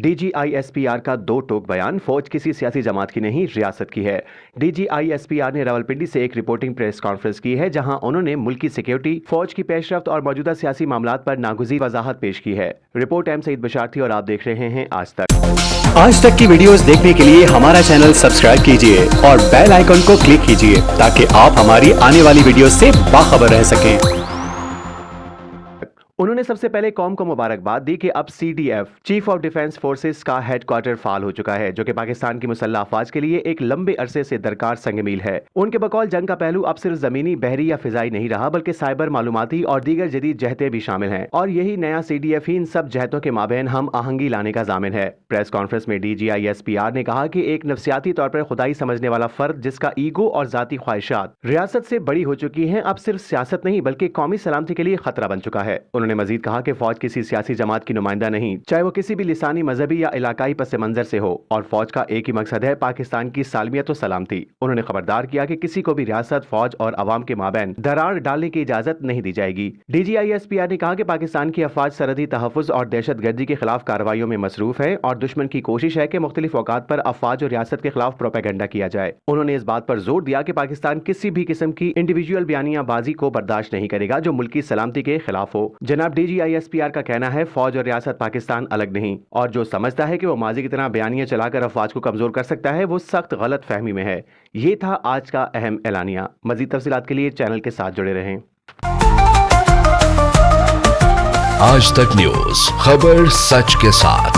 DGISPR का दो टोक बयान, फौज किसी सियासी जमात की नहीं रियासत की है। DGISPR ने रावलपिंडी से एक रिपोर्टिंग प्रेस कॉन्फ्रेंस की है जहां उन्होंने मुल्क की सिक्योरिटी, फौज की पेशरफ्त और मौजूदा सियासी मामलात पर नागुज़ीर वजाहत पेश की है। रिपोर्ट एम सईद बशार थी और आप देख रहे हैं आज तक की वीडियोस देखने के लिए हमारा चैनल सब्सक्राइब कीजिए और बेल आइकन को क्लिक कीजिए ताकि आप हमारी आने वाली वीडियो से बाखबर रह सकें। उन्होंने सबसे पहले कौम को मुबारकबाद दी कि अब CDF chief of defence forces का हेडक्वार्टर फाल हो चुका है, जो कि पाकिस्तान की मुसल्लह अफवाज के लिए एक लंबे अरसे से दरकार संगमील है। उनके बकौल जंग का पहलू अब सिर्फ जमीनी, बहरी या फिजाई नहीं रहा, बल्कि साइबर, मालूमाती और दीगर जदीद जहतें भी शामिल हैं, और यही नया CDF ही इन सब जहतों के माबैन हम आहंगी लाने का जामिन है। प्रेस कॉन्फ्रेंस में DGISPR ने कहा कि एक नफसियाती तौर पर खुदाई समझने वाला फर्द जिसका ईगो और जाती ख्वाहिशात रियासत से बड़ी हो चुकी हैं, अब सिर्फ सियासत नहीं बल्कि कौमी सलामती के लिए खतरा बन चुका है। उन्होंने मजीद कहा कि फौज किसी सियासी जमात की नुमाइंदा नहीं, चाहे वो किसी भी लिसानी, मजहबी या इलाकाई पस मंजर से हो, और फौज का एक ही मकसद है पाकिस्तान की सालमियत और सलामती। उन्होंने खबरदार किया कि किसी को भी रियासत, फौज और अवाम के माबैन दरार डालने की इजाजत नहीं दी जाएगी। DGISPR ने कहा कि पाकिस्तान की अफवाज सरहदी तहफ़्फ़ुज़ और दहशत गर्दी के खिलाफ कार्रवाइयों में मसरूफ है और दुश्मन की कोशिश है कि मुख्तलिफ औकात पर अफवाज और रियासत के खिलाफ प्रोपेगेंडा किया जाए। उन्होंने इस बात पर जोर दिया कि पाकिस्तान किसी भी किस्म की इंडिविजुअल बयानियाबाजी को बर्दाश्त नहीं करेगा जो मुल्क की सलामती के खिलाफ हो। जनाब DGISPR का कहना है फौज और रियासत पाकिस्तान अलग नहीं, और जो समझता है कि वो माजी की तरह बयानियां चलाकर अफवाज को कमजोर कर सकता है वो सख्त गलत फहमी में है। ये था आज का अहम एलानिया। मजीद तफसीलात के लिए चैनल के साथ जुड़े रहें। आज तक न्यूज, खबर सच के साथ।